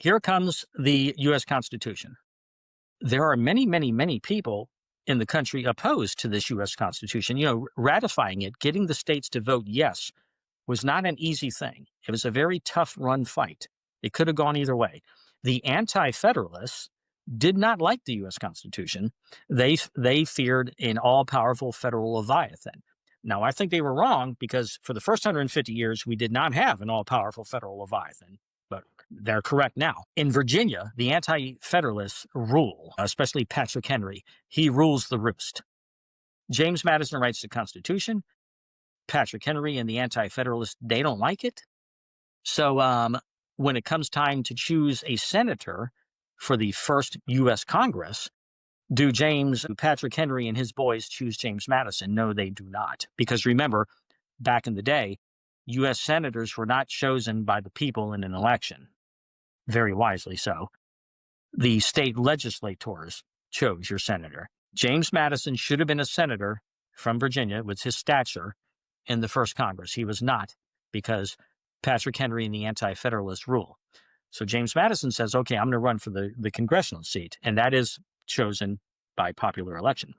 here comes the U.S. Constitution. There are many, many, many people in the country opposed to this U.S. Constitution. Ratifying it, getting the states to vote yes, was not an easy thing. It was a very tough run fight. It could have gone either way. The anti-federalists did not like the U.S. Constitution. They feared an all-powerful federal leviathan. Now, I think they were wrong, because for the first 150 years, we did not have an all-powerful federal leviathan, but they're correct now. In Virginia, the anti-federalists rule, especially Patrick Henry. He rules the roost. James Madison writes the Constitution. Patrick Henry and the anti-federalists, they don't like it. So when it comes time to choose a senator for the first U.S. Congress, do Patrick Henry and his boys choose James Madison? No, they do not. Because remember, back in the day, U.S. senators were not chosen by the people in an election. Very wisely so. The state legislators chose your senator. James Madison should have been a senator from Virginia with his stature in the first Congress. He was not, because Patrick Henry and the anti-federalists rule. So James Madison says, okay, I'm going to run for the congressional seat, and that is chosen by popular election.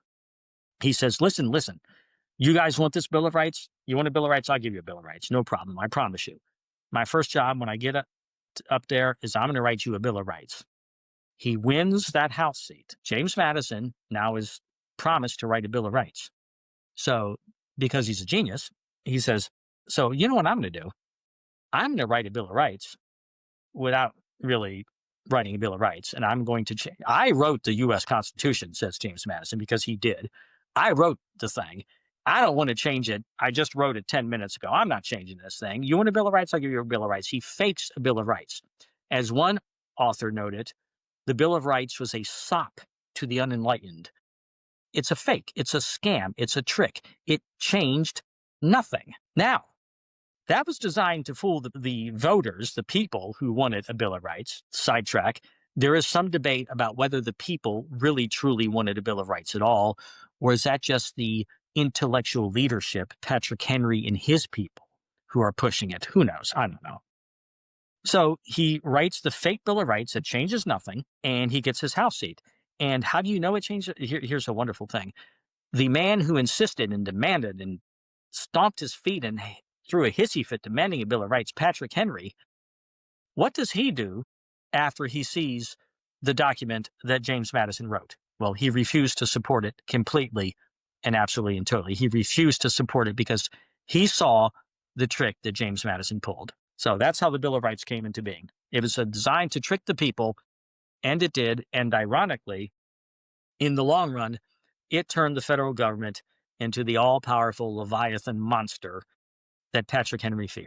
He says, listen, you guys want this Bill of Rights? You want a Bill of Rights? I'll give you a Bill of Rights. No problem. I promise you. My first job when I get up there is I'm going to write you a Bill of Rights. He wins that House seat. James Madison now is promised to write a Bill of Rights. So because he's a genius, he says, so you know what I'm going to do? I'm going to write a Bill of Rights without really writing a Bill of Rights, and I'm going to change. I wrote the U.S. Constitution, says James Madison, because he did. I wrote the thing. I don't want to change it. I just wrote it 10 minutes ago. I'm not changing this thing. You want a Bill of Rights? I'll give you a Bill of Rights. He fakes a Bill of Rights. As one author noted, the Bill of Rights was a sop to the unenlightened. It's a fake. It's a scam. It's a trick. It changed nothing. Now, that was designed to fool the voters, the people who wanted a Bill of Rights. Sidetrack. There is some debate about whether the people really truly wanted a Bill of Rights at all, or is that just the intellectual leadership, Patrick Henry and his people, who are pushing it? Who knows? I don't know. So he writes the fake Bill of Rights that changes nothing, and he gets his House seat. And how do you know it changed? Here's a wonderful thing. The man who insisted and demanded and stomped his feet and threw a hissy fit demanding a Bill of Rights, Patrick Henry, what does he do after he sees the document that James Madison wrote? Well, he refused to support it completely and absolutely and totally. He refused to support it because he saw the trick that James Madison pulled. So that's how the Bill of Rights came into being. It was designed to trick the people, and it did. And ironically, in the long run, it turned the federal government into the all-powerful Leviathan monster that Patrick Henry feared.